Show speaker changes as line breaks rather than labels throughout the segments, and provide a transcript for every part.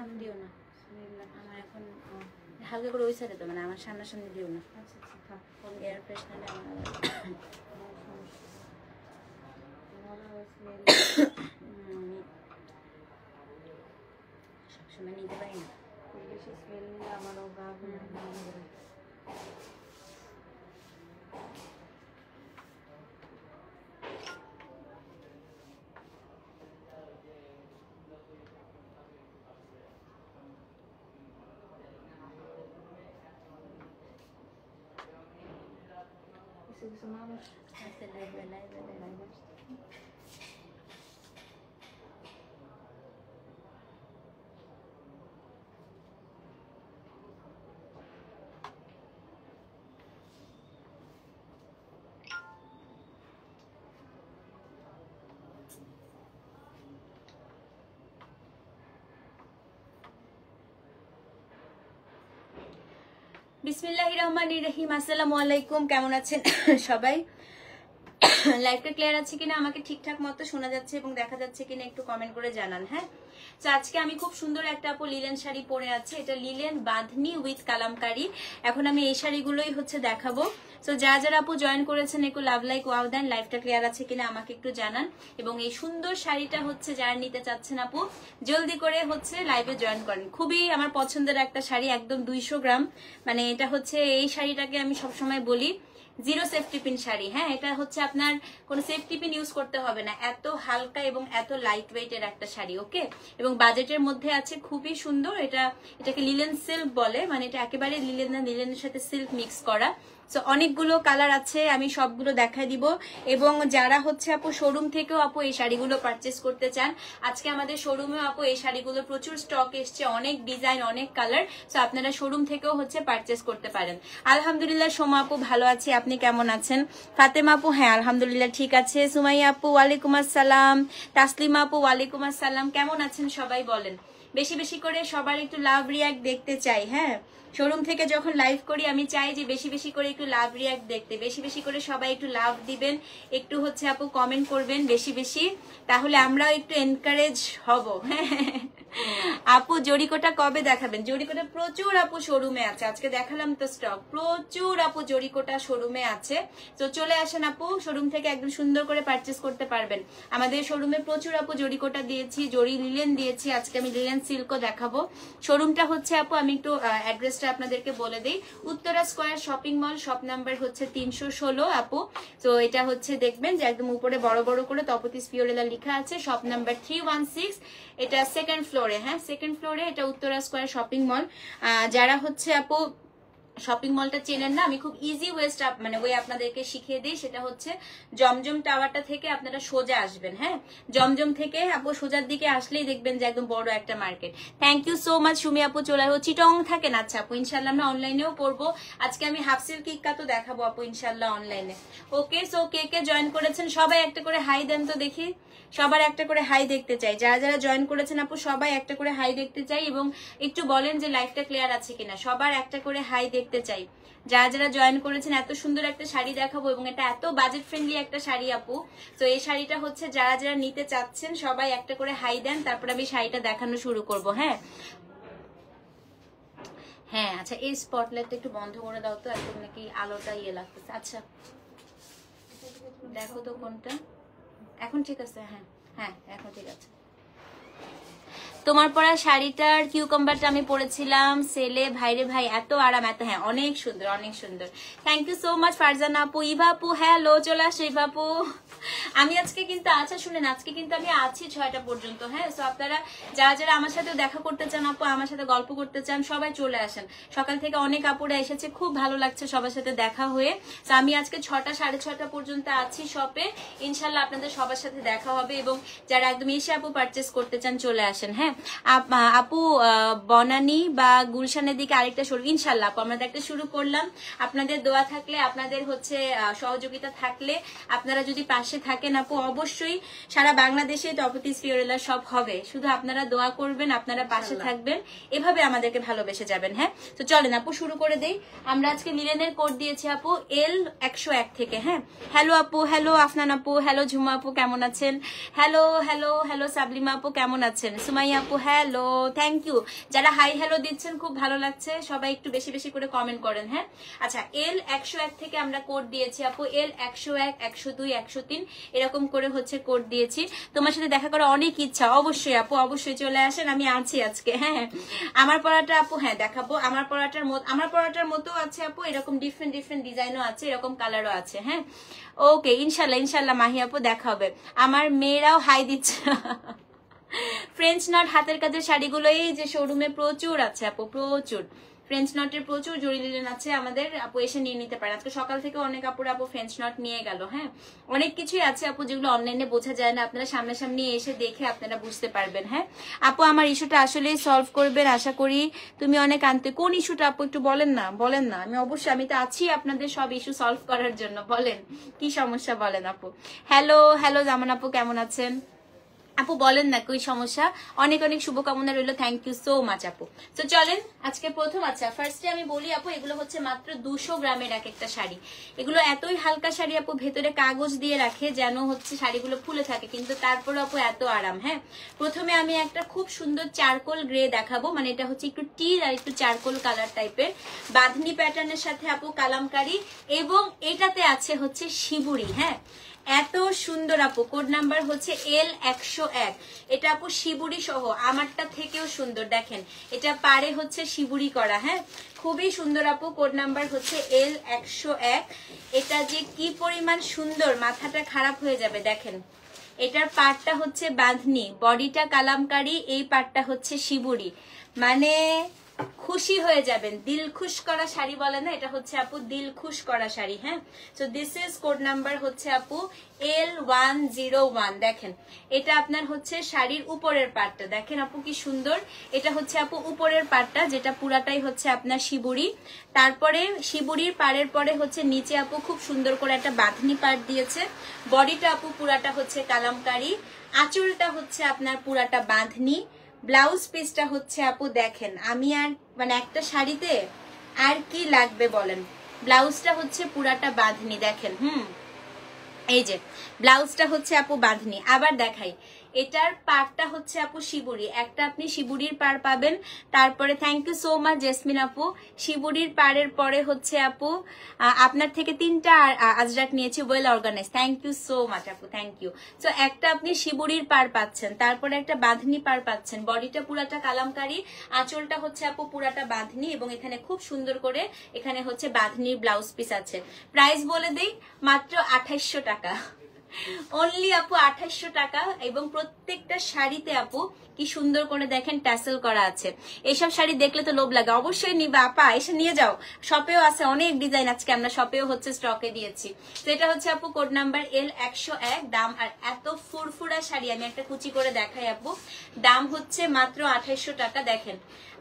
আমার দিও না, আমার এখন হালকা করে ওই সাইডে তো, মানে আমার সামনাসামনি দিও না। আচ্ছা আচ্ছা, এয়ার ফ্রেশনারে আমার সবসময় নিতে পারি না, খুব বেশি স্মেল নিলে আমারও গা ঘুরে। বিসমিল্লাহির রহমানির রহিম। আসসালামু আলাইকুম, কেমন আছেন সবাই? লাইভটা ক্লিয়ার আছে কিনা, আমাকে ঠিকঠাক মতো শোনা যাচ্ছে এবং দেখা যাচ্ছে কিনা একটু কমেন্ট করে জানান। হ্যাঁ, তো আজকে আমি খুব সুন্দর একটা আপু লিলেন শাড়ি পরে আছে, এটা লিলেন বাঁধনি উইথ কালামকারি। এখন আমি এই শাড়িগুলোই হচ্ছে দেখাবো। তো যারা যারা আপু জয়েন করেছেন একটু লাভ লাইক ওয়াও দেন, লাইভটা ক্লিয়ার আছে কিনা আমাকে একটু জানান। এবং এই সুন্দর শাড়িটা হচ্ছে যারা নিতে চাচ্ছেন আপু জলদি করে হচ্ছে লাইভে জয়েন করেন। খুবই আমার পছন্দের একটা শাড়ি, একদম 200 গ্রাম। মানে এটা হচ্ছে, এই শাড়িটাকে আমি সবসময় বলি জিরো সেফটি পিন শাড়ি। হ্যাঁ, এটা হচ্ছে আপনার কোনো সেফটি পিন ইউজ করতে হবে না, এত হালকা এবং এত লাইট ওয়েট এর একটা শাড়ি। ওকে, এবং বাজেটের মধ্যে আছে, খুবই সুন্দর। এটাকে লিলেন সিল্ক বলে, মানে এটা একেবারে লিলেন না, লিলেনের সাথে সিল্ক মিক্স করা। সো অনেকগুলো কালার আছে, আমি সবগুলো দেখাই দিব। এবং যারা হচ্ছে আপু শোরুম থেকেও আপু এই শাড়িগুলো পারচেস করতে চান, আজকে আমাদের শোরুমেও আপু এই শাড়িগুলো প্রচুর স্টক এসছে, অনেক ডিজাইন, অনেক কালার। সো আপনারা শোরুম থেকেও হচ্ছে পারচেস করতে পারেন। আলহামদুলিল্লাহ সোমা আপু ভালো আছি, আপনি কেমন আছেন? ফাতেমা আপু হ্যাঁ আলহামদুলিল্লাহ ঠিক আছে। সুমাইয়া আপু ওয়ালাইকুম আসসালাম। তাসলিমা আপু ওয়ালাইকুম আসসালাম। কেমন আছেন সবাই বলেন? বেশি বেশি করে সবার একটু লাভ রিয়াক্ট দেখতে চাই। হ্যাঁ, শোরুম থেকে যখন লাইভ করি আমি চাই যে বেশি বেশি করে একটু লাভ রিয়াক্ট দেখতে, বেশি বেশি করে সবাই একটু লাভ দিবেন, একটু হচ্ছে আপু কমেন্ট করবেন বেশি বেশি, তাহলে আমরাও একটু এনকারেজ হব। হ্যাঁ আপু জরিকোটা কবে দেখাবেন? জরিকোটা প্রচুর আপু শোরুমে আছে, আজকে দেখালাম তো স্টক, প্রচুর আপু জরিকোটা শোরুমে আছে। তো চলে আসেন আপু, শোরুম থেকে একদম সুন্দর করে পারচেস করতে পারবেন। আমাদের শোরুমে প্রচুর আপু জরিকোটা দিয়েছি, জরি লিলেন দিয়েছি, আজকে আমি লিলেন সিল্কও দেখাবো। শোরুমটা হচ্ছে আপু আমি একটু অ্যাড্রেসটা আপনাদেরকে বলে দিই, Uttara square shopping mall, shop number হচ্ছে 316 আপু। তো এটা হচ্ছে দেখবেন যে একদম উপরে বড় বড় করে তপতিস পিওরেলা লেখা আছে, শপ নাম্বার 316, এটা সেকেন্ড ফ্লোরে। হ্যাঁ, সেকেন্ড ফ্লোরে, এটা উত্তরা স্কোয়ার শপিং মল। যারা হচ্ছে আপু শপিং মলটা চেনেন না, আমি খুব ইজি ওয়ে আপনাদেরকে শিখিয়ে দিই। সেটা হচ্ছে জমজম টাওয়ারটা থেকে আপনারা সোজা আসবেন। হ্যাঁ, জমজম থেকে আপু সোজার দিকে আসলেই দেখবেন যে একদম বড় একটা market. Thank you so much Sumi আপু। চলে আসবো, চিটং থাকেন? আচ্ছা আপু ইনশাল্লাহ আমরা অনলাইনেও করবো, আজকে আমি হাফ সিল্ক ইক্কা তো দেখাবো আপু ইনশাল্লাহ অনলাইনে। ওকে, সো কে কে জয়েন করেছেন সবাই একটা করে হাই দেন তো দেখি, সবার একটা করে হাই দেখতে চাই। যারা যারা জয়েন করেছেন আপু সবাই একটা করে হাই দেখতে চাই, এবং একটু বলেন যে লাইভটা ক্লিয়ার আছে কিনা, সবার একটা করে হাই দেখতে চাই। যারা যারা জয়েন করেছেন, এত সুন্দর একটা শাড়ি দেখাবো এবং এটা এত বাজেট ফ্রেন্ডলি একটা শাড়ি আপু। তো এই শাড়িটা হচ্ছে যারা যারা নিতে চাচ্ছেন সবাই একটা করে হাই দেন, তারপর আমি শাড়িটা দেখানো শুরু করব। হ্যাঁ হ্যাঁ, আচ্ছা এই স্পটলাইটটা একটু বন্ধ করে দাও তো, একদম নাকি আলোটা ইয়ে লাগতেছে। আচ্ছা দেখো তো কোনটা, এখন ঠিক আছে? হ্যাঁ হ্যাঁ এখন ঠিক আছে। তোমার পরা শাড়িটার কিউকাম্বারটা আমি পরেছিলাম সেলে, ভাইরে ভাই এত আরাম, এত, হ্যাঁ অনেক সুন্দর অনেক সুন্দর। Thank you so much Farzana আপু। ইভা আপু হ্যালো, চলে আসো ইভা আপু। আমি আজকে কিন্তু, আচ্ছা শুনেন, আজকে কিন্তু আমি আছি 6টা পর্যন্ত। হ্যাঁ, সো আপনারা যারা যারা আমার সাথে দেখা করতে চান আপু, আমার সাথে গল্প করতে চান, সবাই চলে আসেন। সকাল থেকে অনেক আপুরা এসেছে, খুব ভালো লাগছে সবার সাথে দেখা হয়ে। তো আমি আজকে 6টা 6:30 পর্যন্ত আছি শপে, ইনশাল্লাহ আপনাদের সবার সাথে দেখা হবে। এবং যারা একদম এসে আপু পারচেস করতে চান চলে আসেন। হ্যাঁ আপু বনানী বা গুলশানের দিকে আরেকটা শুরু ইনশাল্লাহ আপু, আমরা একটা শুরু করলাম। আপনাদের দোয়া থাকলে, আপনাদের হচ্ছে সহযোগিতা থাকলে, আপনারা যদি পাশে পাশে থাকেন আপু, অবশ্যই সারা বাংলাদেশে টপতিস ফিওরেলা সব হবে। শুধু আপনারা দোয়া করবেন, আপনারা পাশে থাকবেন, এভাবে আমাদেরকে ভালোবেসে যাবেন। হ্যাঁ, তো চলেন আপু শুরু করে দেই। আমরা আজকে লিলেনের কোড দিয়েছি আপু L101 থেকে। হ্যাঁ, হ্যালো আপু, হ্যালো আফনান আপু, হ্যালো ঝুমা আপু কেমন আছেন, হ্যালো হ্যালো হ্যালো সাবলিমা আপু কেমন আছেন, সুমাইয়া আপু হ্যালো, থ্যাংক ইউ। যারা হাই হ্যালো দিচ্ছেন খুব ভালো লাগছে, সবাই একটু বেশি বেশি করে কমেন্ট করেন। হ্যাঁ, আচ্ছা L101 থেকে আমরা কোড দিয়েছি আপু, L101, 102, 103 এরকম করে হচ্ছে কোড দিয়েছি। তোমার সাথে দেখা করার অনেক ইচ্ছা, অবশ্যই আপু অবশ্যই চলে আসেন, আমি আছি আজকে। হ্যাঁ, আমার পড়াটা আপু হ্যাঁ দেখাবো, আমার পড়াটার মতো আছে আপু, এরকম ডিফারেন্ট ডিফারেন্ট ডিজাইনও আছে, এরকম কালারও আছে। হ্যাঁ, ওকে, ইনশাল্লাহ ইনশাল্লাহ মাহি আপু দেখা হবে। আমার মেয়েরাও হাই দিচ্ছে। ফ্রেঞ্চ নট হাতের কাজের শাড়িগুলো এই যে শোরুমে প্রচুর আছে আপু, প্রচুর ফ্রেঞ্চ নটের প্রচুর জরি লিলেন আছে আমাদের, আপু এসে নিয়ে নিতে পারেন। আজকে সকাল থেকে অনেক আপুরা আপু ফ্রেঞ্চ নট নিয়ে গেল। হ্যাঁ, অনেক কিছুই আছে আপু যেগুলো অনলাইনে বোঝা যায় না, আপনারা সামনাসামনি এসে দেখে আপনারা বুঝতে পারবেন। হ্যাঁ আপু, আমার ইস্যুটা আসলেই সলভ করবেন আশা করি, তুমি অনেক আনতে। কোন ইস্যুটা আপু একটু বলেন না, বলেন না, আমি অবশ্যই, আমি তো আছি আপনাদের সব ইস্যু সলভ করার জন্য। বলেন কি সমস্যা বলেন আপু। হ্যালো হ্যালো জামান আপু কেমন আছেন আপু, বলেন না কি সমস্যা। অনেক অনেক শুভকামনা রইল, থ্যাংক ইউ সো মাচ আপু। তো চলেন আজকে প্রথম, আচ্ছা ফার্স্টে আমি বলি আপু, এগুলো হচ্ছে মাত্র 200 গ্রামের এক একটা শাড়ি। এগুলো এতই হালকা শাড়ি আপু, ভেতরে কাগজ দিয়ে রাখে যেন হচ্ছে শাড়িগুলো ফুলে থাকে, কিন্তু তারপরে আপু এত আরাম। হ্যাঁ, প্রথমে আমি একটা খুব সুন্দর চারকোল গ্রে দেখাবো, মানে এটা হচ্ছে একটু টিল আর একটু চারকোল কালার টাইপের, বাঁধনি প্যাটার্নের সাথে আপু কালামকারি, এবং এটাতে আছে হচ্ছে শিবুরি। হ্যাঁ, এত সুন্দর আপু, কোড নাম্বার হচ্ছে L101। এটা আপু শিবুরি সহ, আমারটা থেকেও সুন্দর, দেখেন এটা পারে হচ্ছে শিবুরি করা। হ্যাঁ, খুবই সুন্দর আপু, কোড নাম্বার হচ্ছে L101। এটা যে কি পরিমাণ সুন্দর, মাথাটা খারাপ হয়ে যাবে। দেখেন এটার পাটটা হচ্ছে বাঁধনি, বডিটা কালামকারি, এই পাটটা হচ্ছে শিবুরি, মানে খুশি হয়ে যাবেন। দিল খুশ করা শাড়ি বলে না, এটা হচ্ছে আপু দিল খুশ করা শাড়ি। হ্যাঁ, so this is code number হচ্ছে আপু L101। দেখেন এটা আপনার হচ্ছে শাড়ির উপরের পাটটা, দেখেন আপু কি সুন্দর। এটা হচ্ছে আপু উপরের পাটটা, যেটা পুরাটাই হচ্ছে আপনার শিবুরি। তারপরে শিবুরির পাড়ের পরে হচ্ছে নিচে আপু খুব সুন্দর করে একটা বাঁধনি পাট দিয়েছে। বডিটা আপু পুরাটা হচ্ছে কালামকারি, আঁচলটা হচ্ছে আপনার পুরাটা বাঁধনি, ব্লাউজ পিসটা হচ্ছে আপু দেখেন, আমি আর মানে একটা শাড়িতে আর কি লাগবে বলেন। ব্লাউজটা হচ্ছে পুরাটা বাঁধনি, দেখেন। এই যে ব্লাউজটা হচ্ছে আপু বাঁধনি। আবার দেখাই, এটার পাড়টা হচ্ছে আপু শিবুরি, একটা আপনি শিবুরির পাড় পাবেন। তারপরে thank you so much Jesmin আপু, শিবুরির পাড়ের পরে হচ্ছে আপু আপনার থেকে 3টা আজরাক নিয়েছি, well organise, thank you so much আপু, থ্যাংক ইউ। সো একটা আপনি শিবুরির পাড় পাচ্ছেন, তারপরে একটা বাঁধনি পাড় পাচ্ছেন, বডিটা পুরাটা কালামকারি, আঁচলটা হচ্ছে আপু পুরাটা বাঁধনি, এবং এখানে খুব সুন্দর করে এখানে হচ্ছে বাঁধনির ব্লাউজ পিস আছে। প্রাইস বলে দেই, মাত্র 2800 টাকা, অনলি আপু 2800 টাকা। এবং প্রত্যেকটা শাড়িতে আপু কি সুন্দর করে দেখেন ট্যাসেল করা আছে। এইসব শাড়ি দেখলে তো লোভ লাগে, অবশ্যই নিবা আপা, এসে নিয়ে যাও। শপেও আছে অনেক ডিজাইন, আজকে আমরা শপেও হচ্ছে স্টকে দিয়েছি। তো এটা হচ্ছে আপু কোড নাম্বার L101 দাম। আর এত ফুরফুরা শাড়ি আমি একটা কুচি করে দেখাই আপু, দাম হচ্ছে মাত্র 2800 টাকা। দেখেন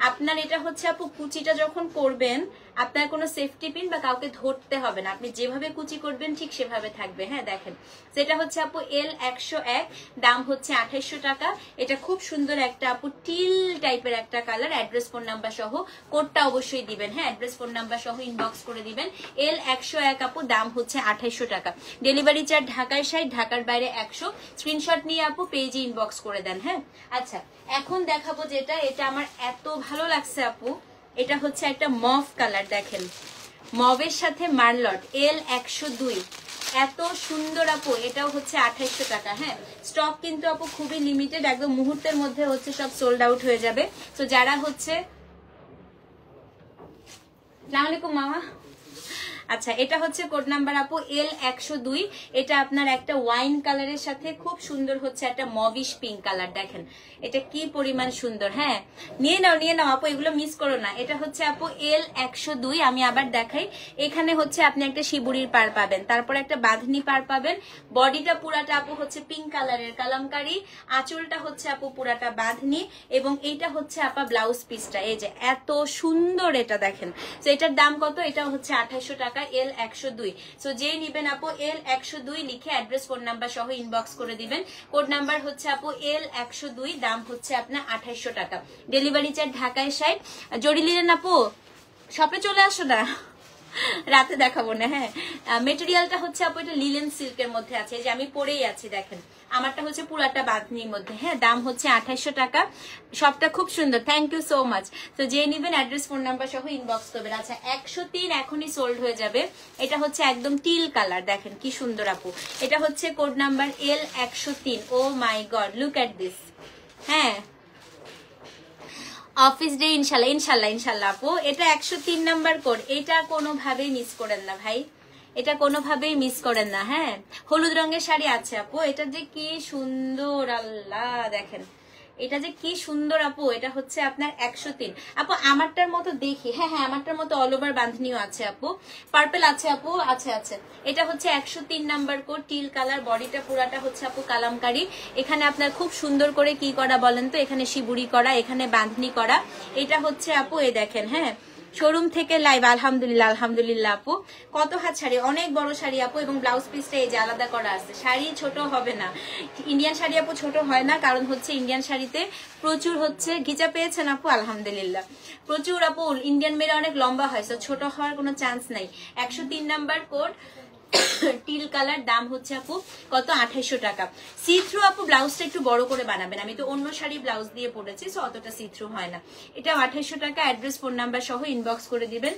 আপনার এটা হচ্ছে আপু কুচিটা যখন করবেন, আপনার কোনো সেফটি পিন বা কাউকে ধরতে হবে না, আপনি যেভাবে কুচি করবেন ঠিক সেভাবে থাকবে। হ্যাঁ দেখেন, সেটা হচ্ছে আপু L101, দাম হচ্ছে 2800 টাকা। এটা খুব সুন্দর একটা আপু টিল টাইপের একটা কালার, অ্যাড্রেস ফোন নাম্বার সহ কোডটা অবশ্যই দিবেন। হ্যাঁ, অ্যাড্রেস ফোন নাম্বার সহ ইনবক্স করে দিবেন। L101 আপু, দাম হচ্ছে 2800 টাকা। ডেলিভারি চার্জ ঢাকার 60, ঢাকার বাইরে 100। স্ক্রিনশট নিয়ে আপু পেজে ইনবক্স করে দেন। হ্যাঁ, আচ্ছা এখন দেখাবো যেটা, এটা আমার এত ভালো লাগছে আপু, এটা হচ্ছে একটা মভ কালার, দেখেন মভের সাথে মার্লট, L102, এত সুন্দর আপু, এটাও হচ্ছে 2800 টাকা। হ্যাঁ, স্টক কিন্তু আপু খুবই লিমিটেড, একদম মুহূর্তের মধ্যে হচ্ছে সব সোল্ড আউট হয়ে যাবে। তো যারা হচ্ছে, আসসালামু আলাইকুম মামা। আচ্ছা এটা হচ্ছে কোড নাম্বার আপু L102, এটা আপনার একটা ওয়াইন কালারের সাথে খুব সুন্দর হচ্ছে একটা মভিশ পিঙ্ক কালার, দেখেন এটা কি পরিমাণ সুন্দর। হ্যাঁ, নিয়ে নাও আপু, এগুলো মিস করো না। এটা হচ্ছে আপু L102, আমি আবার দেখাই, এখানে হচ্ছে আপনি একটা শিবুরির পাড় পাবেন, তারপর একটা বাঁধনি পাড় পাবেন, বডিটা পুরাটা আপু হচ্ছে পিঙ্ক কালারের কালামকারি, আঁচলটা হচ্ছে আপু পুরাটা বাঁধনি, এবং এইটা হচ্ছে আপা ব্লাউজ পিসটা, এই যে এত সুন্দর, এটা দেখেন। তো এটার দাম কত, এটা হচ্ছে 2800 টাকা। টাকা, L102। সো যেই নিবেন আপু L102 লিখে অ্যাড্রেস ফোন নাম্বার সহ ইনবক্স করে দিবেন। কোড নাম্বার হচ্ছে আপু L102, দাম হচ্ছে আপনার 2800 টাকা। ডেলিভারি চার্জ ঢাকায় 60। জড়ি নিলেন আপু, শপে চলে আসো না, রাতে দেখাবো না। হ্যাঁ, মেটেরিয়ালটা হচ্ছে আপু এটা লিলেন সিল্কের মধ্যে আছে, যে আমি পরেই আছি দেখেন, আমারটা হচ্ছে পুরাটা বাঁধনির মধ্যে। হ্যাঁ, দাম হচ্ছে 2800 টাকা। সবটা খুব সুন্দর, থ্যাংক ইউ সো মাচ। তো যে নিবেন অ্যাড্রেস ফোন নাম্বার সহ ইনবক্স করবেন। আচ্ছা 103 এখনই সোল্ড হয়ে যাবে। এটা হচ্ছে একদম টিল কালার, দেখেন কি সুন্দর আপু। এটা হচ্ছে code number L103। Oh my god, look at this. হ্যাঁ, অফিস ডে ইনশাল্লাহ ইনশাল্লাহ ইনশাল্লাহ আপু। এটা 103 নাম্বার কোড, এটা কোনোভাবেই মিস করেন না ভাই, এটা কোনোভাবেই মিস করেন না। হ্যাঁ, হলুদ রঙের শাড়ি আছে আপু, এটা যে কি সুন্দর, আল্লাহ দেখেন এটা যে কি সুন্দর আপু। এটা হচ্ছে আপনার 103 আপু, আমারটার মতো দেখি। হ্যাঁ হ্যাঁ, আমারটার মতো অল ওভার বাঁধনিও আছে আপু, পার্পল আছে আপু, আছে আছে। এটা হচ্ছে 103 নাম্বার কোড, টিল কালার, বডিটা পুরাটা হচ্ছে আপু কালামকারী। এখানে আপনার খুব সুন্দর করে কি করা বলেন তো, এখানে শিবুরি করা, এখানে বাঁধনি করা। এটা হচ্ছে আপু এই দেখেন, হ্যাঁ শোরুম থেকে লাইভ। আলহামদুলিল্লাহ আলহামদুলিল্লাহ আপু। কত হাত শাড়ি, অনেক বড় শাড়ি আপু, এবং ব্লাউজ পিসটা এই যে আলাদা করা আছে। শাড়ি ছোট হবে না, ইন্ডিয়ান শাড়ি আপু ছোট হয় না, কারণ হচ্ছে ইন্ডিয়ান শাড়িতে প্রচুর হচ্ছে ঘিচা পেয়েছেন আপু, আলহামদুলিল্লাহ প্রচুর আপু। ইন্ডিয়ান মেয়েরা অনেক লম্বা হয়, তো ছোট হওয়ার কোনো চান্স নাই। 103 নাম্বার কোড, টিল কালার, দাম হচ্ছে আপু কত, 2800 টাকা। সি থ্রু আপু, ব্লাউজটা একটু বড় করে বানাবেন, আমি তো অন্য শাড়ি ব্লাউজ দিয়ে পড়েছি, সো অতটা সি থ্রু হয় না। এটা 2800 টাকা, অ্যাড্রেস ফোন নাম্বার সহ ইনবক্স করে দিবেন।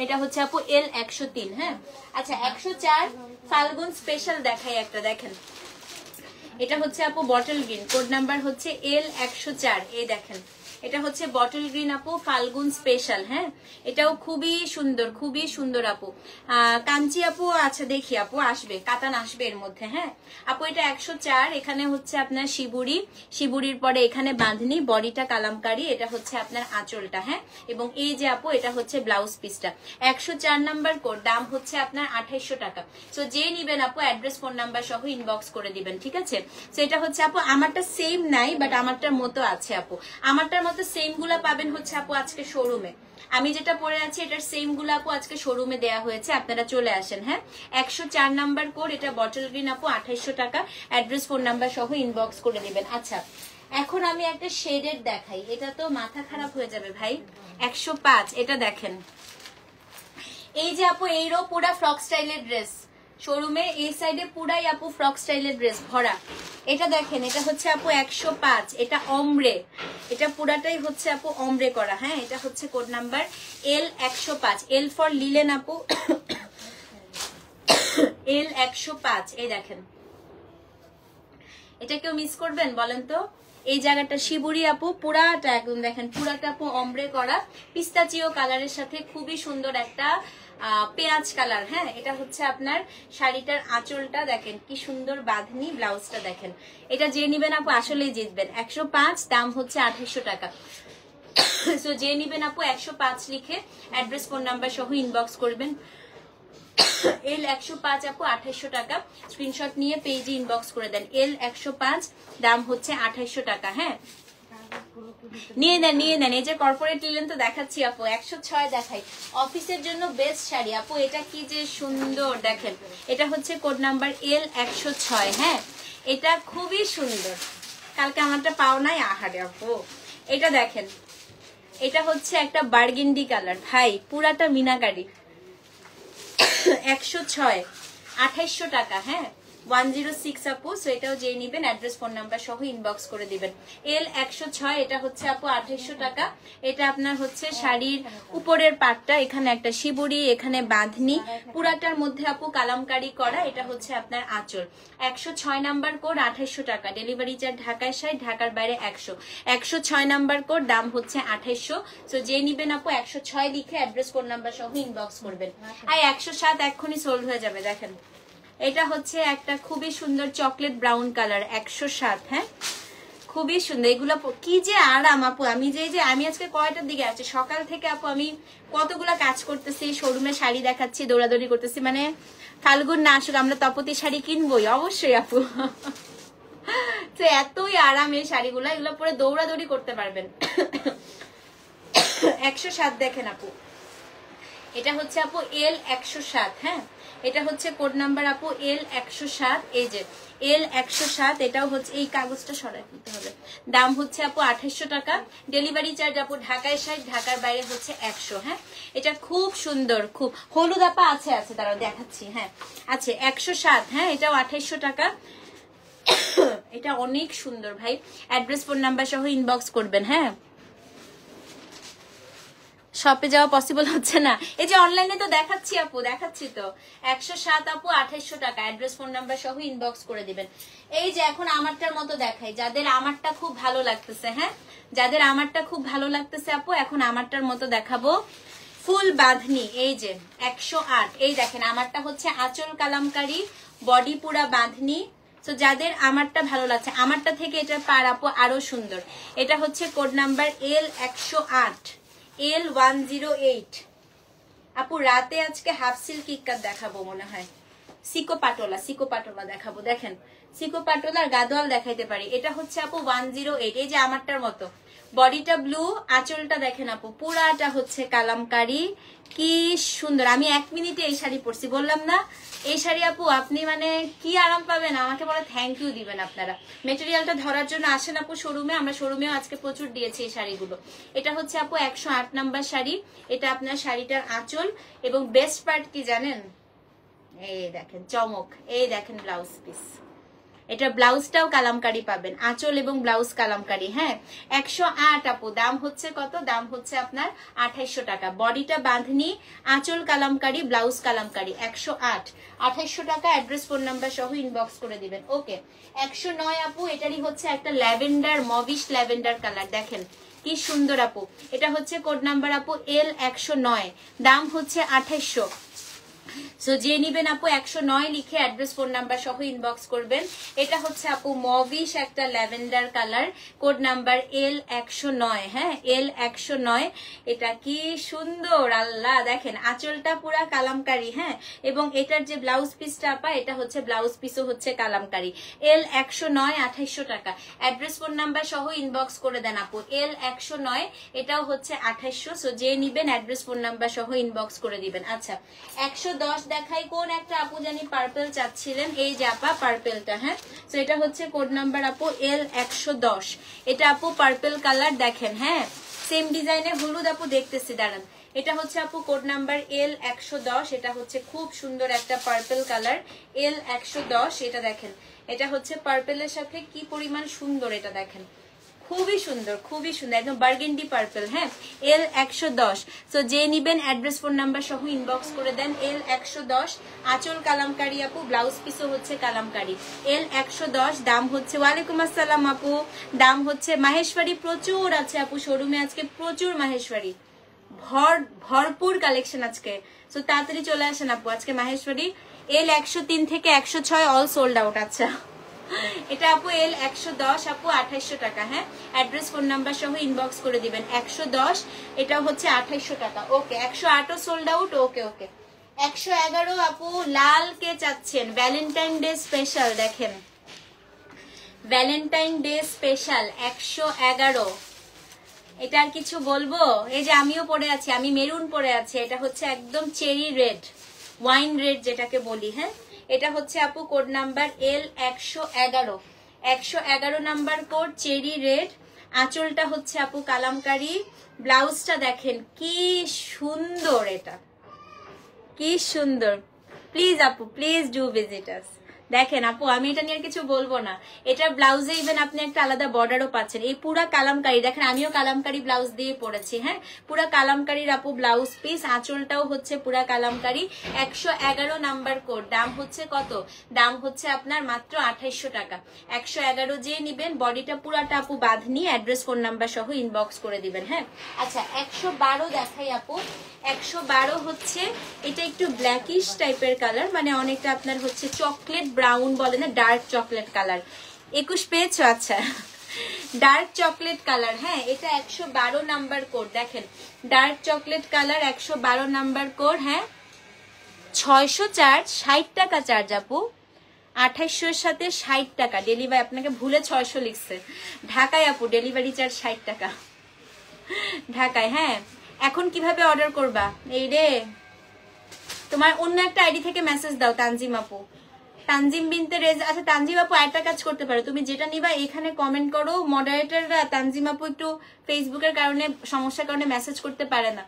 এটা হচ্ছে আপু L103। হ্যাঁ, আচ্ছা 104 ফাল্গুন স্পেশাল দেখাই একটা, দেখেন এটা হচ্ছে আপু বটল গ্রিন, কোড নাম্বার হচ্ছে L104। এই দেখেন এটা হচ্ছে বটল গ্রিন আপু, ফাল্গুন স্পেশাল। হ্যাঁ, এটাও খুবই সুন্দর আপু। কাঞ্চি আপু আচ্ছা দেখি আপু, আসবে কাতান আসবে এর মধ্যে। হ্যাঁ আপু, এটা 104। এখানে হচ্ছে আপনার শিবুরি, শিবুরির পরে এখানে বাঁধনি, বডিটা কালামকারী, এটা হচ্ছে আপনার আঁচলটা। হ্যাঁ, এবং এই যে আপু এটা হচ্ছে ব্লাউজ পিসটা। 104 নাম্বার কোড, দাম হচ্ছে আপনার 2800 টাকা। সো যে নিবেন আপু অ্যাড্রেস ফোন নাম্বার সহ ইনবক্স করে দিবেন, ঠিক আছে। সো এটা হচ্ছে আপু, আমারটা সেম নাই, বাট আমারটার মতো আছে আপু। আমারটার মতো সেম গুলা পাবেন হচ্ছে আপু আজকে শোরুমে। আমি যেটা পরে আছি এটার সেম গুলা আপু আজকে শোরুমে দেয়া হয়েছে, আপনারা চলে আসেন। হ্যাঁ, 104 নাম্বার কোড, এটা বটল গ্রিন আপু, 2800 টাকা। অ্যাড্রেস ফোন নাম্বার সহ ইনবক্স করে দিবেন। আচ্ছা এখন আমি একটা শেডের দেখাই, এটা তো মাথা খারাপ হয়ে যাবে ভাই। 105, এটা দেখেন, এই যে আপু এইরও পুরা ফ্রক স্টাইলের ড্রেস শোরুমে, এই সাইডে পুরাই আপু ফ্রক স্টাইলের ড্রেস ভরা। এটা দেখেন, এটা হচ্ছে আপু 105, এটা অমরে, এটা পুরাটাই হচ্ছে আপু অমরে করা। হ্যাঁ, এটা হচ্ছে code number L105, L for linen আপু, L105। এই দেখেন, এটা কেউ মিস করবেন বলেন তো? এই জায়গাটা শিবুরি আপু, পুরাটা একদম দেখেন, পুরাটা আপু অমরে করা, পিস্তাচিও কালারের সাথে খুবই সুন্দর একটা পেঁয়াজ কালার। হ্যাঁ, এটা হচ্ছে আপনার শাড়িটার আঁচলটা দেখেন কি সুন্দর বাঁধনি, ব্লাউজটা দেখেন। এটা যে নিবেন আপু আসলেই জিতবেন। 105, দাম হচ্ছে 2800 টাকা। সো যে নিবেন আপু 105 লিখে অ্যাড্রেস ফোন নাম্বার সহ ইনবক্স করবেন। L105 আপু 2800 টাকা, স্ক্রিনশট নিয়ে পেজে ইনবক্স করে দেন। L105, দাম হচ্ছে 2800 টাকা। হ্যাঁ, নিয়ে নেন। এই যে কর্পোরেট নিলেন তো দেখাচ্ছি আপু, 106 দেখাই, অফিসের জন্য বেস্ট শাড়ি আপু। এটা কি যে সুন্দর দেখেন, এটা হচ্ছে কোড নাম্বার L106। হ্যাঁ, এটা খুবই সুন্দর, কালকে আমারটা পাও নাই, আহারে আপু। এটা দেখেন, এটা হচ্ছে একটা বার্গেন্ডি কালার ভাই, পুরাটা মিনাকারি। 106, 2800 টাকা। হ্যাঁ, 106 আপু। সো এটাও যে নিবেন অ্যাড্রেস ফোন নাম্বার সহ ইনবক্স করে দিবেন। L106, এটা হচ্ছে আপু 2800 টাকা। এটা আপনার হচ্ছে শাড়ির উপরের পাটটা, এখানে একটা শিবুরি, এখানে বাঁধনি, পুরাটার মধ্যে আপু কালামকারি করা। এটা হচ্ছে আপনার আঁচল। 106 নাম্বার কোড, 2800 টাকা। ডেলিভারি চার্জ ঢাকায় 60, ঢাকার বাইরে 100। 106 নাম্বার কোড, দাম হচ্ছে 2800। সো যে নিবেন আপু 106 লিখে অ্যাড্রেস ফোন নাম্বার সহ ইনবক্স করবেন। আর 107 এক্ষুনি সোল্ড হয়ে যাবে। দেখেন, এটা হচ্ছে একটা খুবই সুন্দর চকলেট ব্রাউন কালার, 107। হ্যাঁ, খুবই সুন্দর। এগুলো কি যে আরাম আপু, আমি আজকে কয়টার দিকে আছি, সকাল থেকে আপু আমি কতগুলা কাজ করতেছি, শোরুমে শাড়ি দেখাচ্ছি, দৌড়াদৌড়ি করতেছি। মানে ফাল্গুন না আসুক, আমরা তপতি শাড়ি কিনবোই অবশ্যই আপু। তো এতই আরাম এই শাড়িগুলো, এগুলো পরে দৌড়াদৌড়ি করতে পারবেন। 107 দেখেন আপু, এটা হচ্ছে আপু L107, হ্যাঁ এটা হচ্ছে কোড নাম্বার আপু L107, এই যে L107, এটাও হচ্ছে, এই কাগজটা সরাই দিতে হবে। দাম হচ্ছে আপু 2800 টাকা, ডেলিভারি চার্জ আপু ঢাকায় 60, ঢাকার বাইরে হচ্ছে 100। হ্যাঁ এটা খুব সুন্দর, খুব হলুদ আপা আছে দাঁড়াও দেখাচ্ছি, হ্যাঁ আছে 107, হ্যাঁ এটাও 2800 টাকা। এটা অনেক সুন্দর ভাই, অ্যাড্রেস ফোন নাম্বার সহ ইনবক্স করবেন। হ্যাঁ শপে যাওয়া পসিবল হচ্ছে না, এই যে অনলাইনে তো দেখাচ্ছি আপু, দেখাচ্ছি তো 107 আপু 2800 টাকা, অ্যাড্রেস ফোন নাম্বার সহ ইনবক্স করে দিবেন। এই যে এখন আমারটার মতো দেখাই, যাদের আমারটা খুব ভালো লাগতেছে, হ্যাঁ যাদের আমারটা খুব ভালো লাগতেছে আপু, এখন আমারটার মতো দেখাবো। ফুল বাঁধনি, এই যে 108, এই দেখেন আমারটা হচ্ছে আঁচল কালামকারী, বডি পুরা বাঁধনি। তো যাদের আমারটা ভালো লাগছে, আমারটা থেকে এটা পার আপু আরো সুন্দর। এটা হচ্ছে কোড নাম্বার L108, L108 আপু। রাতে আজকে হাফ সিল্ক ইক্কাত দেখাবো মনে হয়, সিকো পাটোলা দেখাবো। দেখেন সিকো পাটোলা আর গাদোয়াল দেখাইতে পারি। এটা হচ্ছে আপু 108, এই যে আমারটার মতো, বডিটা ব্লু, আঁচলটা দেখেন আপু পুরাটা হচ্ছে কালামকারী, কি সুন্দর। আমি 1 মিনিটে এই শাড়ি পরছি, বললাম না এই শাড়ি আপু আপনি মানে কি আরাম পাবেন, আমাকে বলে থ্যাংক ইউ দিবেন আপনারা। মেটেরিয়ালটা ধরার জন্য আসেন আপু শোরুমে, আমরা শোরুমেও আজকে প্রচুর দিয়েছি এই শাড়িগুলো। এটা হচ্ছে আপু 108 নাম্বার শাড়ি, এটা আপনার শাড়িটার আঁচল, এবং বেস্ট পার্ট কি জানেন, এই দেখেন চমক, এই দেখেন ব্লাউজ পিস, এটা ব্লাউজটাও কালামকারী পাবেন, আঁচল এবং ব্লাউজ কালামকারী। হ্যাঁ 108 আপু, দাম হচ্ছে কত, দাম হচ্ছে আপনার 2800 টাকা। বডিটা বাঁধনি, আঁচল কালামকারী, ব্লাউজ কালামকারী, 108, 2800 টাকা। অ্যাড্রেস ফোন নাম্বার সহ ইনবক্স করে দিবেন। ওকে 109 আপু, এটারই হচ্ছে একটা ল্যাভেন্ডার, মবিশ ল্যাভেন্ডার কালার, দেখেন কি সুন্দর আপু। এটা হচ্ছে কোড নাম্বার আপু L109, দাম হচ্ছে 2800। সো যে নিবেন আপু 109 লিখে অ্যাড্রেস ফোন নাম্বার সহ ইনবক্স করবেন। এটা হচ্ছে আপু মভিশ একটা lavender colour, code number L109, হ্যাঁ L109। এটা কি সুন্দর আল্লাহ, দেখেন আঁচলটা পুরা কালামকারী, হ্যাঁ এবং এটার যে ব্লাউজ পিসটা আপা, এটা হচ্ছে ব্লাউজ পিসও হচ্ছে কালামকারী। L109, 2800 টাকা। অ্যাড্রেস ফোন নাম্বার সহ ইনবক্স করে দেন আপু। L109, এটাও হচ্ছে 2800। সো যে নিবেন অ্যাড্রেস ফোন নাম্বার সহ ইনবক্স করে দিবেন। আচ্ছা 110 দেখাই, কোন একটা আপু জানি পার্পল চাচ্ছিলেন, এই যে আপা পার্পলটা, হ্যাঁ তো এটা হচ্ছে কোড নাম্বার আপু L110, এটা আপু পার্পল কালার, দেখেন হ্যাঁ সেম ডিজাইনে হলুদ আপু দেখতেছি, দাঁড়ান। এটা হচ্ছে আপু কোড নাম্বার L110, এটা হচ্ছে খুব সুন্দর একটা পার্পল কালার, L110। এটা দেখেন, এটা হচ্ছে পার্পলের সাথে কি পরিমাণ সুন্দর, এটা দেখেন খুবই সুন্দর, খুবই সুন্দর, একদম বার্গেন্ডি পার্পল। হ্যাঁ L110। তো যে নিবেন অ্যাড্রেস ফোন নাম্বার সহ ইনবক্স করে দেন। L110, আঁচল কালামকারী আপু, ব্লাউজ পিসও হচ্ছে কালামকারী। L110, দাম হচ্ছে, ওয়ালাইকুম আসসালাম আপু, দাম হচ্ছে, মাহেশ্বরী প্রচুর আছে আপু শোরুমে আজকে, প্রচুর মাহেশ্বরী, ভরপুর কালেকশন আজকে। তো তাড়াতাড়ি চলে আসেন আপু আজকে মাহেশ্বরী। L103 থেকে 106 অল সোল্ড আউট। আচ্ছা এটা আপু L110 আপু 2800 টাকা। হ্যাঁ অ্যাড্রেস ফোন নাম্বার সহ ইনবক্স করে দিবেন। 110, এটা হচ্ছে 2800 টাকা। ওকে 108ও সোল্ড আউট। ওকে ওকে 111 আপু লাল কে চাচ্ছেন, ভ্যালেন্টাইন ডে স্পেশাল, দেখেন ভ্যালেন্টাইন ডে স্পেশাল 111। এটা আর কিছু বলবো, এই যে আমিও পরে আছি, আমি মেরুন পরে আছি, এটা হচ্ছে একদম চেরি রেড, ওয়াইন রেড যেটাকে বলি। হ্যাঁ এটা হচ্ছে আপু code number L111, 111 number code, cherry red. আঁচলটা হচ্ছে আপু কালামকারী, ব্লাউজটা দেখেন কি সুন্দর, এটা কি সুন্দর। প্লিজ আপু প্লিজ ডু ভিজিট আস। দেখেন আপু আমি এটা নিয়ে কিছু বলবো না, এটা ব্লাউজে ইভেন আপনি একটা আলাদা বর্ডারও পাচ্ছেন। এই পুরা কালামকারী, দেখেন আমিও কালামকারী ব্লাউজ দিয়ে পরেছি। হ্যাঁ পুরা কালামকারীর আপু ব্লাউজ পিস, আঁচলটাও হচ্ছে পুরা কালামকারী। 111 নাম্বার কোড, দাম হচ্ছে কত, দাম হচ্ছে আপনার মাত্র 2800 টাকা। 111 যে নিবেন, বডিটা পুরাটা আপু বাঁধনি, অ্যাড্রেস ফোন নাম্বার সহ ইনবক্স করে দিবেন। হ্যাঁ আচ্ছা 112 দেখাই আপু। 112 হচ্ছে, এটা একটু ব্ল্যাকিশ টাইপের কালার, মানে অনেকটা আপনার হচ্ছে চকলেট ব্রাউন বলে না, ডার্ক চকলেট কালার। 21 পেয়েছো? আচ্ছা ডার্ক চকলেট কালার। হ্যাঁ এটা 112 নাম্বার কোড, দেখেন dark chocolate colour, 112 number code. হ্যাঁ 600 চার্জ, 60 টাকা চার্জ আপু, 2800 এর সাথে 60 টাকা ডেলিভারি। আপনাকে ভুলে 600 লিখছে, ঢাকায় আপু ডেলিভারি চার্জ 60 টাকা ঢাকায়। হ্যাঁ এখন কিভাবে অর্ডার করবা, এই রে তোমার অন্য একটা আইডি থেকে মেসেজ দাও তানজিম আপু, তানজিম বিনতে রেজা। আচ্ছা তানজিম আপু একটা কাজ করতে পারো, তুমি যেটা নিবা এখানে কমেন্ট করো, মডারেটররা তানজিম আপু একটু ফেসবুকের কারণে সমস্যার কারণে মেসেজ করতে পারে না,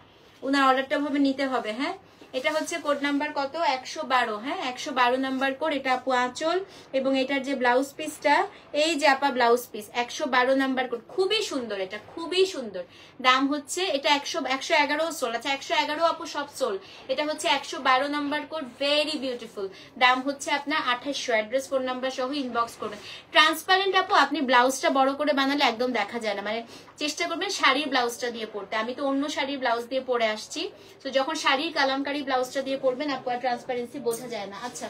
ওনার অর্ডারটা ভাবে নিতে হবে। হ্যাঁ এটা হচ্ছে কোড নাম্বার কত 112, হ্যাঁ 112 নাম্বার কোড। এটা আপু আঁচল এবং এটার যে ব্লাউজ পিসটা, এই যে আপা ব্লাউজ পিস 112 নাম্বার কোড, খুবই সুন্দর, এটা খুবই সুন্দর। দাম হচ্ছে এটা 111 সোল। আচ্ছা 111 আপু সব সোল, এটা হচ্ছে 112 নাম্বার কোড, ভেরি বিউটিফুল। দাম হচ্ছে আপনার 2800। অ্যাড্রেস ফোন নাম্বার সহ ইনবক্স করবেন। ট্রান্সপারেন্ট আপু, আপনি ব্লাউজটা বড় করে বানালে একদম দেখা যায় না, মানে চেষ্টা করবেন শাড়ির ব্লাউজটা দিয়ে পরতে। আমি তো অন্য শাড়ির ব্লাউজ দিয়ে পরে আসছি, তো যখন শাড়ির কালামকারী ব্লাউজটা দিয়ে পরবেন আপু আর ট্রান্সপারেন্সি বোঝা যায় না। আচ্ছা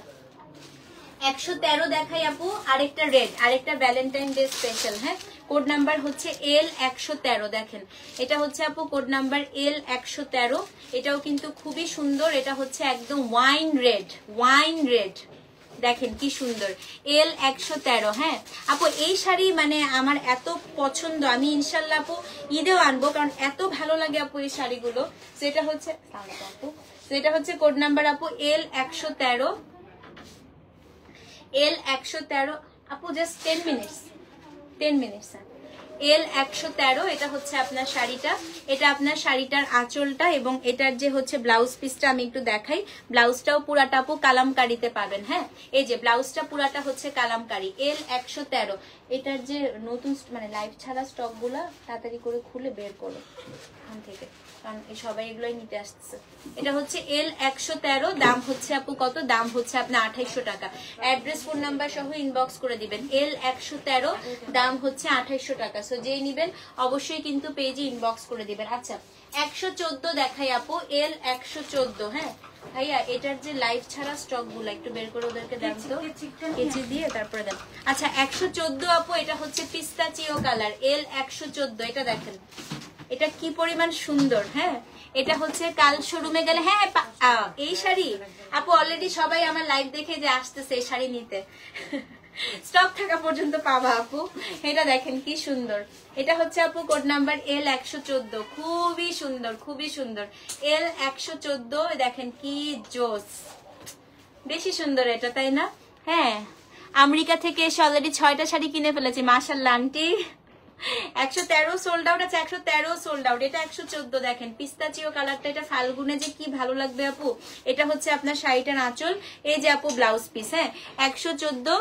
113 দেখাই আপু, আরেকটা রেড, আরেকটা ভ্যালেন্টাইন ডে স্পেশাল। হ্যাঁ কোড নাম্বার হচ্ছে L113, দেখেন এটা হচ্ছে আপু কোড নাম্বার L113। এটাও কিন্তু খুবই সুন্দর, এটা হচ্ছে একদম ওয়াইন রেড, ওয়াইন রেড, দেখেন কি সুন্দর, L113। হ্যাঁ আপু এই শাড়ি মানে আমার এত পছন্দ, আমি ইনশাল্লাহ আপু ঈদেও আনবো, কারণ এত ভালো লাগে আপু এই শাড়িগুলো। সেটা হচ্ছে আপু, সেটা হচ্ছে কোড নাম্বার আপু L113, L113 আপু, জাস্ট 10 মিনিটস, 10 মিনিটস। L113, এটা হচ্ছে আপনার শাড়িটা, এটা আপনার শাড়িটার আঁচলটা এবং এটার যে হচ্ছে ব্লাউজ পিসটা আমি একটু দেখাই। ব্লাউজটাও পুরাটা আপু কালামকারিতে পাবেন। হ্যাঁ এই যে ব্লাউজটা পুরাটা হচ্ছে কালামকারি, L113। এটার যে নতুন মানে লাইভ ছাড়া স্টক গুলা তাড়াতাড়ি করে খুলে বের করো এখান থেকে, কারণ সবাই এগুলোই নিতে আসছে। এটা হচ্ছে L113, দাম হচ্ছে আপু কত, দাম হচ্ছে আপনার 2800 টাকা। অ্যাড্রেস ফোন নাম্বার সহ ইনবক্স করে দিবেন। L113, দাম হচ্ছে 2800 টাকা। সো যেই নিবেন অবশ্যই কিন্তু পেজে ইনবক্স করে দিবেন। আচ্ছা 114 দেখাই আপু, L114। হ্যাঁ ভাইয়া এটার যে লাইভ ছাড়া স্টক গুলো একটু বের করে ওদেরকে দেন তো, কেচি দিয়ে তারপরে দেন। আচ্ছা 114 আপু, এটা হচ্ছে পিস্তাচিও কালার, L114। এটা দেখেন এটা কি পরিমাণ সুন্দর। হ্যাঁ এটা হচ্ছে কাল শোরুমে গেলে, হ্যাঁ এই শাড়ি আপু অলরেডি সবাই আমার লাইভ দেখে যে আসতেছে এই শাড়ি নিতে, স্টক থাকা পর্যন্ত পাবা আপু। এটা দেখেন কি সুন্দর, এটা হচ্ছে আপু কোড নাম্বার L114, খুবই সুন্দর, খুবই সুন্দর। L114, দেখেন কি জোস, বেশি সুন্দর এটা, তাই না? হ্যাঁ আমেরিকা থেকে এসে অলরেডি 6টা শাড়ি কিনে ফেলেছি, মাশাআল্লাহ আন্টি। 113 সোল্ড আউট আছে, 113 সোল্ড আউট। এটা 114, দেখেন পিস্তাচিও কালারটা, এটা ফাল্গুনে যে কি ভালো লাগবে আপু। এটা হচ্ছে আপনার শাড়িটার আঁচল, এই যে আপু ব্লাউজ পিস। হ্যাঁ 114।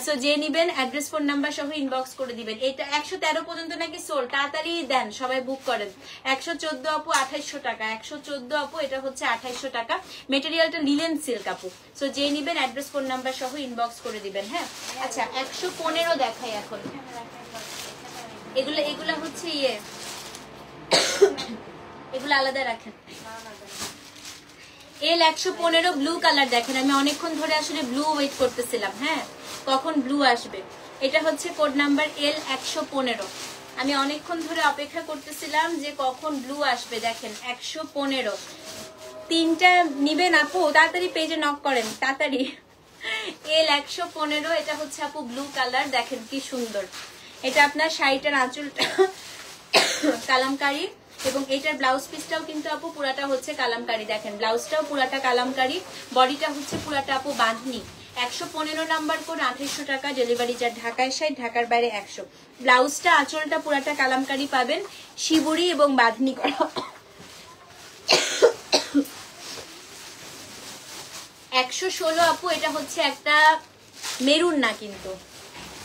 সো যে নিবেন অ্যাড্রেস ফোন নাম্বার সহ ইনবক্স করে দিবেন। এটা 113 পর্যন্ত নাকি সোল্ড, তাড়াতাড়ি দেন, সবাই বুক করেন। 114 আপু 2800 টাকা, 114 আপু, এটা হচ্ছে 2800 টাকা। মেটেরিয়ালটা লিলেন সিল্ক আপু। সো যে নিবেন অ্যাড্রেস ফোন নাম্বার সহ ইনবক্স করে দিবেন। হ্যাঁ আচ্ছা 115 দেখাই এখন, এগুলা হচ্ছে এগুলো আলাদা রাখেন। L115 ব্লু কালার, দেখেন আমি অনেকক্ষণ ধরে আসলে ব্লু ওয়েট করতেছিলাম, হ্যাঁ কখন ব্লু আসবে। এটা হচ্ছে কোড নাম্বার L115, আমি অনেকক্ষণ ধরে অপেক্ষা করতেছিলাম যে কখন ব্লু আসবে। দেখেন 115, 3টা নিবেন আপু, তাড়াতাড়ি পেজে নক করেন তাড়াতাড়ি। L115, এটা হচ্ছে আপু ব্লু কালার, দেখেন কি সুন্দর। এটা আপনার শাড়িটার আঁচলটা কালামকারি এবং এটার ব্লাউজ পিসটাও কিন্তু আপু পুরাটা হচ্ছে কালামকারি, দেখেন ব্লাউজটাও পুরাটা কালামকারি, বডিটা হচ্ছে পুরাটা আপু বাঁধনি। 115 নাম্বার কোড, 2800 টাকা ডেলিভারি চার্জ, ঢাকায় 60, ঢাকার বাইরে 100। ব্লাউজটা আঁচলটা পুরাটা কালামকারি পাবেন, শিবুরি এবং বাঁধনি করা। 116 আপু, এটা হচ্ছে একটা মেরুন না কিন্তু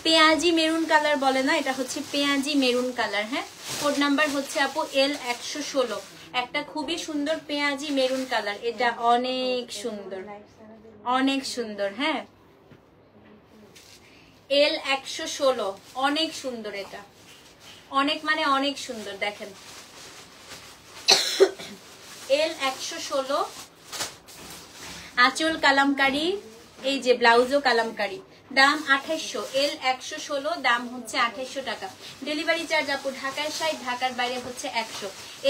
পেঁয়াজি মেরুন কালার বলে না, এটা হচ্ছে পেঁয়াজি মেরুন কালার। হ্যাঁ কোড নাম্বার হচ্ছে আপু L116, একটা খুবই সুন্দর পেঁয়াজি মেরুন কালার, এটা অনেক সুন্দর, অনেক সুন্দর। হ্যাঁ L116 অনেক সুন্দর, এটা অনেক মানে অনেক সুন্দর। দেখেন L116, আঁচল কালামকারি, এই যে ব্লাউজও কালামকারি, দাম 2800। L116, দাম হচ্ছে 2800 টাকা। ডেলিভারি চার্জ আপু ঢাকায় 60, ঢাকার বাইরে হচ্ছে 100।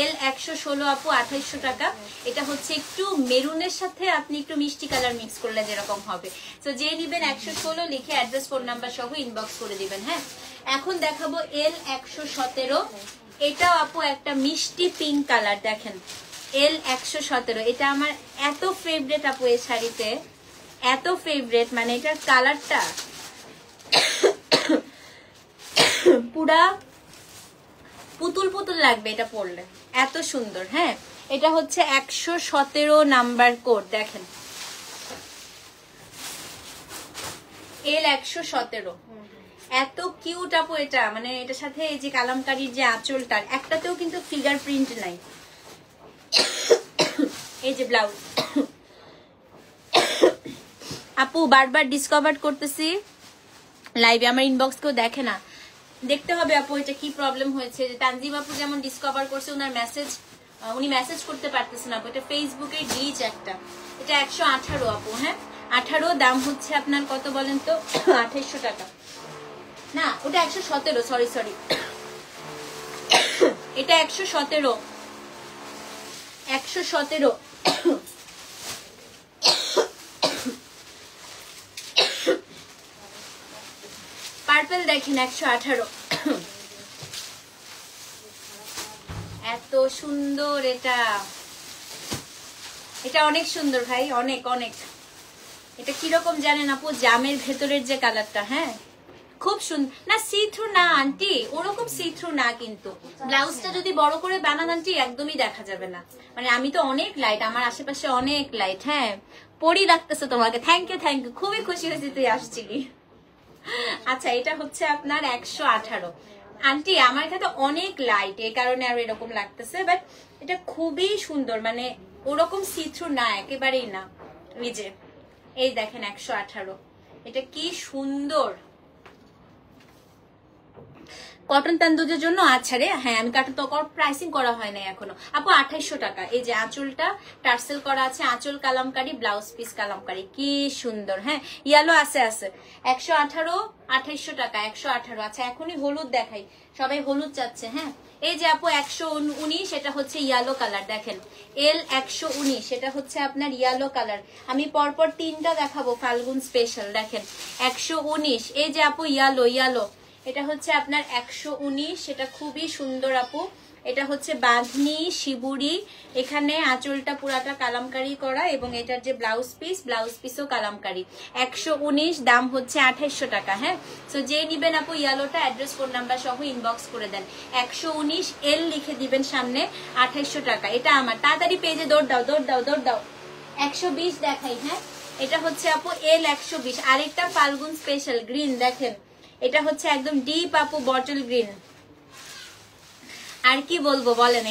L116 আপু 2800 টাকা। এটা হচ্ছে একটু মেরুনের সাথে আপনি একটু মিষ্টি কালার মিক্স করলে যেরকম হবে। তো যে নিবেন 116 লিখে অ্যাড্রেস ফোন নাম্বার সহ ইনবক্স করে দিবেন। হ্যাঁ এখন দেখাবো L117, এটাও আপু একটা মিষ্টি পিঙ্ক কালার, দেখেন এল 117। এটা আমার এত ফেভারিট আপু এই শাড়িতে, এত ফেভারিট, মানে এটার কালারটা পুরা পুতুল পুতুল লাগবে এটা পরলে, এত সুন্দর। হ্যাঁ, এটা হচ্ছে 117 নাম্বার কোড, দেখেন এল 117। এত কিউট আপু এটা, মানে এটার সাথে এই যে কালামকারীর যে আঁচলটার একটাতেও কিন্তু ফিগার প্রিন্ট নাই। এই যে ব্লাউজ আপু বারবার ডিসকভার করতেছি লাইভে, আমার ইনবক্স কেউ দেখে না, দেখতে হবে আপু এটা কি প্রবলেম হয়েছে। তানজিম আপু যেমন ডিসকভার করছে, ওনার মেসেজ উনি মেসেজ করতে পারতেছেন আপু, এটা ফেসবুকের গ্লিচ একটা। এটা 118 আপু। হ্যাঁ 18, দাম হচ্ছে আপনার কত বলেন তো? 2800 টাকা না, ওটা 117, সরি এটা 117। পার্পল দেখেন 118। এত সুন্দর এটা, এটা অনেক সুন্দর ভাই, অনেক অনেক। এটা কিরকম জানেন আপু? জামের ভেতরের যে কালারটা, হ্যাঁ খুব সুন্দর। না সি থ্রু না আন্টি, ওরকম সি থ্রু না, কিন্তু ব্লাউজটা যদি বড় করে বানান আন্টি একদমই দেখা যাবে না। মানে আমি তো অনেক লাইট, আমার আশেপাশে অনেক লাইট। হ্যাঁ পরি লাগতেছে তোমাকে, থ্যাংক ইউ, খুবই খুশি হয়েছি তুই আসছিলি। আচ্ছা এটা হচ্ছে আপনার 118 আন্টি, আমার কাছে অনেক লাইট, এই কারণে আর এরকম লাগতেছে, বাট এটা খুবই সুন্দর, মানে ওরকম সি থ্রু না, একেবারেই না। এই যে এই দেখেন 118, এটা কি সুন্দর। কটন তান্দুজের জন্য আচ্ছা রে, হ্যাঁ আমি কাটন তো প্রাইসিং করা হয় না এখনো আপু। 2800 টাকা। এই যে আঁচলটা টার্সেল করা আছে, আঁচল কালামকারি, ব্লাউজ পিস কালামকারি, কি সুন্দর। হ্যাঁ ইয়েলো আছে 118, 2800 টাকা 118। আচ্ছা এখনই হলুদ দেখাই, সবাই হলুদ চাচ্ছে। হ্যাঁ এই যে আপু 119, এটা হচ্ছে ইয়েলো কালার, দেখেন এল 119, এটা হচ্ছে আপনার ইয়েলো কালার। আমি পরপর 3টা দেখাবো ফাল্গুন স্পেশাল, দেখেন 119। এই যে আপু ইয়েলো, এটা হচ্ছে আপনার 119, এটা খুবই সুন্দর আপু। এটা হচ্ছে বাঁধনি শিবুরি, এখানে আঁচলটা পুরাটা কালামকারি করা, এবং এটার যে ব্লাউজ পিসও কালামকারি। 119, দাম হচ্ছে 2800 টাকা। হ্যাঁ সো যে নিবেন আপু ইয়েলোটা অ্যাড্রেস ফোন নাম্বার সহ ইনবক্স করে দেন। 119 এল লিখে দিবেন সামনে, 2800 টাকা। এটা আমার, তাড়াতাড়ি পেজে দৌড় দাও। 120 দেখাই। হ্যাঁ এটা হচ্ছে আপু এল 120। আরেকটা ফাল্গুন স্পেশাল গ্রিন, দেখেন এটা হচ্ছে একদম ডিপ আপু বটল গ্রিন। আর কি বলবো বলেন,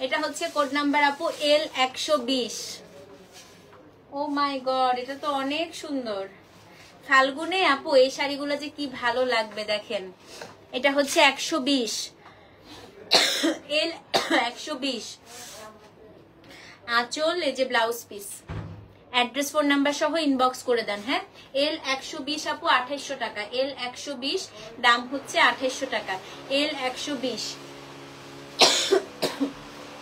এটা হচ্ছে কোড নাম্বার আপু এল 120। ও মাই গড, এটা তো অনেক সুন্দর। ফাল্গুনে আপু এই শাড়িগুলো যে কি ভালো লাগবে, দেখেন এটা হচ্ছে 120, এল 120 আঁচল, এই যে blouse piece, address phone number সহ ইনবক্স করে দেন। হ্যাঁ এল 120 আপু 2800 টাকা, এল 120, দাম হচ্ছে 2800 টাকা, এল 120।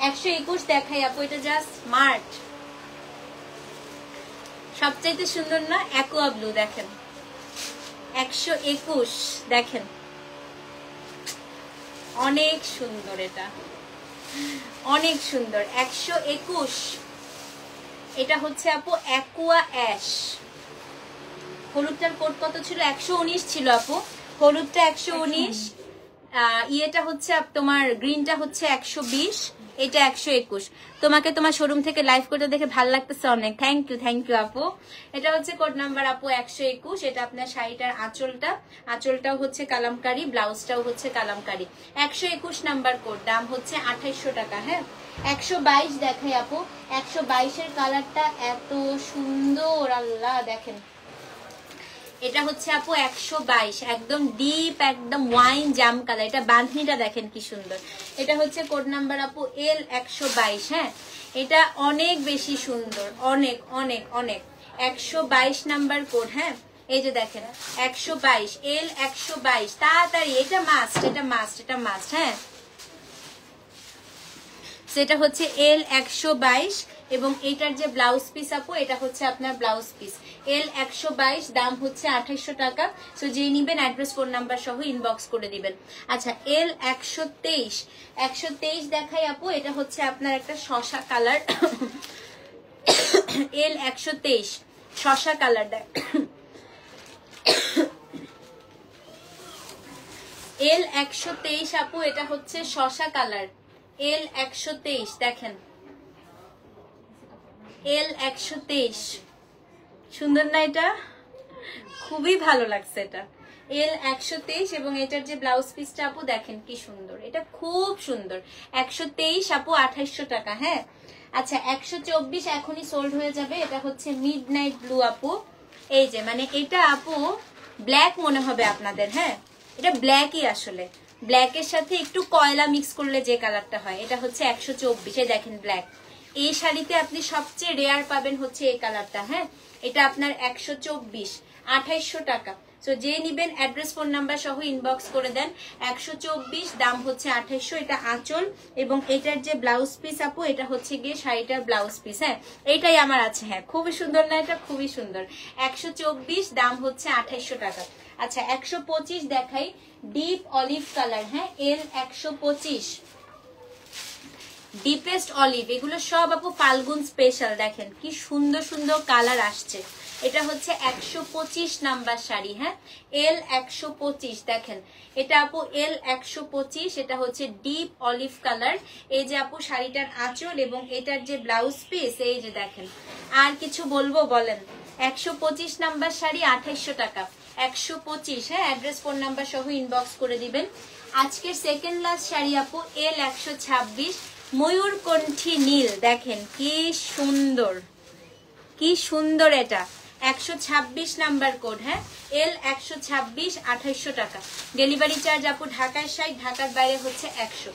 121 দেখাই আপু, এটা জাস্ট স্মার্ট, সবচাইতে সুন্দর না? অ্যাকোয়া ব্লু, দেখেন 121, দেখেন অনেক সুন্দর, এটা অনেক সুন্দর। 121, এটা হচ্ছে আপু অ্যাকোয়া অ্যাশ। হলুদটার কোড কত ছিল? 119 ছিল আপু, হলুদটা 119, ইয়েটা হচ্ছে তোমার গ্রিনটা হচ্ছে 120, এটা 121। তোমাকে তোমার শোরুম থেকে লাইভ করতে দেখে ভালো লাগতেছে অনেক, থ্যাংক ইউ আপু। এটা হচ্ছে কোড নাম্বার আপু 121। এটা আপনার শাড়িটার আঁচলটাও হচ্ছে কালামকারি, ব্লাউজটাও হচ্ছে কালামকারি। 121 নাম্বার কোড, দাম হচ্ছে 2800 টাকা। হ্যাঁ 122 দেখাই আপু, 122-এর কালারটা এত সুন্দর, আল্লাহ দেখেন এটা হচ্ছে আপু 122, একদম ডিপ, একদম ওয়াইন জাম কালার। এটা বাঁধনিটা দেখেন কি সুন্দর। এটা হচ্ছে কোড নাম্বার আপু এল 122। হ্যাঁ এটা অনেক বেশি সুন্দর, অনেক অনেক অনেক। 122 নাম্বার কোড। হ্যাঁ এই যে দেখেন 122, এল 122, তাড়াতাড়ি, এটা মাস্ট। হ্যাঁ সেটা হচ্ছে এল 122 এবং এটার যে ব্লাউজ পিস আপু এটা হচ্ছে আপনার ব্লাউজ পিস। এল 122 দাম হচ্ছে 2800 টাকা। সো যে নিবেন অ্যাড্রেস ফোন নাম্বার সহ ইনবক্স করে দিবেন। আচ্ছা এল 123 দেখাই আপু, এটা হচ্ছে আপনার একটা শসা কালার। এল 123 শসা কালার দেখ। এল 123 আপু, এটা হচ্ছে শসা কালার। এল 123 দেখেন, এল 123 সুন্দর না? এটা খুবই ভালো লাগছে। এটা এল 123 এবং এটার যে ব্লাউজ পিসটা আপু দেখেন কি সুন্দর, এটা খুব সুন্দর। 123 আপু 2800 টাকা। হ্যাঁ আচ্ছা 124 এখনই সোল্ড হয়ে যাবে। এটা হচ্ছে মিড নাইট ব্লু আপু। এই যে মানে এটা আপু ব্ল্যাক মনে হবে আপনাদের। হ্যাঁ এটা ব্ল্যাকই আসলে, ব্ল্যাকের সাথে একটু কয়লা মিক্স করলে যে কালারটা হয়, এটা হচ্ছে 124। এই দেখেন ব্ল্যাক। এই শাড়িতে আপনি সবচেয়ে রেয়ার পাবেন হচ্ছে এই কালারটা। হ্যাঁ এটা আপনার 124 2800 টাকা। সো যে নিবেন অ্যাড্রেস ফোন নাম্বার সহ ইনবক্স করে দেন। 124 দাম হচ্ছে 2800। এটা আঁচল এবং এটার যে ব্লাউজ পিস আপু এটা হচ্ছে গিয়ে শাড়িটার ব্লাউজ পিস। হ্যাঁ এইটাই আমার আছে। হ্যাঁ খুবই সুন্দর না? এটা খুবই সুন্দর। 124 দাম হচ্ছে 2800 টাকা। আচ্ছা 125 দেখাই, ডিপ অলিভ কালার। হ্যাঁ এল 125 ডিপেস্ট অলিভ। এগুলো সব আপু ফাল্গুন স্পেশাল। দেখেন কি সুন্দর সুন্দর কালার আসছে। এটা হচ্ছে 125 নাম্বার শাড়ি। হ্যাঁ এল 125 দেখেন, এটা আপু এল 125। এটা হচ্ছে ডিপ অলিভ কালার। এই যে আপু শাড়িটার আঁচল এবং এটার যে ব্লাউজ পিস, এই যে দেখেন। আর কিছু বলবো বলেন? 125 নাম্বার শাড়ি 2800 টাকা। 125। হ্যাঁ অ্যাড্রেস ফোন নাম্বার সহ ইনবক্স করে দিবেন। আজকের সেকেন্ড লাস্ট শাড়ি আপু এল 126 ময়ূরকণ্ঠী নীল। দেখেন কি সুন্দর, কি সুন্দর। এটা 126 নাম্বার কোড। হ্যাঁ এল 126 2800 টাকা। ডেলিভারি চার্জ আপু ঢাকার 60, ঢাকার বাইরে হচ্ছে 100।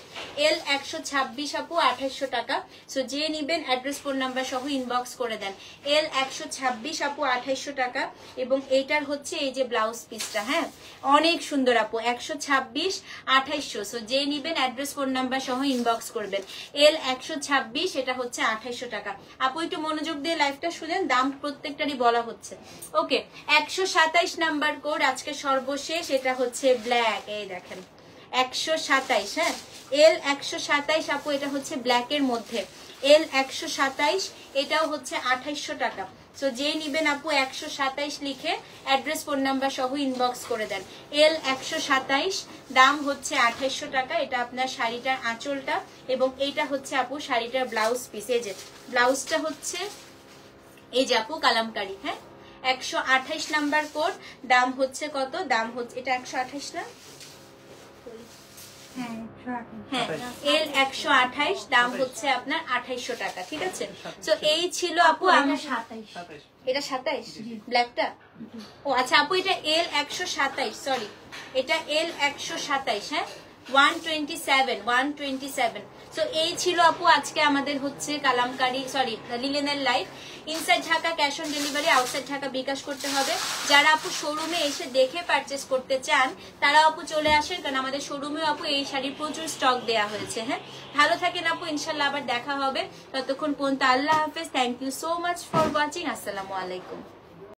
এল 126 আপু 2800 টাকা। সো যে নিবেন অ্যাড্রেস ফোন নাম্বার সহ ইনবক্স করে দেন। এল 126 আপু 2800 টাকা এবং এইটার হচ্ছে এই যে ব্লাউজ পিসটা। হ্যাঁ অনেক সুন্দর আপু। 126 2800। সো যে নিবেন অ্যাড্রেস ফোন নাম্বার সহ ইনবক্স করবেন। এল 126 এটা হচ্ছে 2800 টাকা। আপু একটু মনোযোগ দিয়ে লাইভটা শুনেন, দাম প্রত্যেকটারই বলা হচ্ছে। ওকে 127 নাম্বার কোড আজকে সর্বশেষ। এটা হচ্ছে ব্ল্যাক। এই দেখেন 127। হ্যাঁ এল 127 আপু, এটা হচ্ছে ব্ল্যাকের মধ্যে। এল 127 এটাও হচ্ছে 2800 টাকা। সো যে নিবেন আপু 127 লিখে অ্যাড্রেস ফোন নাম্বার সহ ইনবক্স করে দেন। এল 127 দাম হচ্ছে 2800 টাকা। এটা আপনার শাড়িটার আঁচলটা এবং এইটা হচ্ছে আপু শাড়িটার ব্লাউজ পিস। এই যে ব্লাউজটা হচ্ছে এই যে আপু কালামকারী। হ্যাঁ 128 নাম্বার কোড। দাম হচ্ছে কত? দাম হচ্ছে এটা 128 না? হ্যাঁ এল 128 দাম হচ্ছে আপনার 2800 টাকা। ঠিক আছে। তো এই ছিল আপু আমার 27। এটা 27 ব্ল্যাকটা? ও আচ্ছা আপু এটা এল 127। সরি এটা এল 127। হ্যাঁ 127। সো এই ছিল আপু আজকে আমাদের হচ্ছে কালামকারী সরি লিলেনের live. Inside Dhaka cash on delivery, outside Dhaka bKash করতে হবে। যারা আপু শোরুমে এসে দেখে পারচেস করতে চান তারা আপু চলে আসেন, কারণ আমাদের শোরুমে আপু এই শাড়ির প্রচুর স্টক দেয়া হয়েছে। হ্যাঁ ভালো থাকেন আপু, ইনশাল্লাহ আবার দেখা হবে। ততক্ষণ পর্যন্ত আল্লাহ হাফেজ। Thank you so much for watching. আসসালামু আলাইকুম।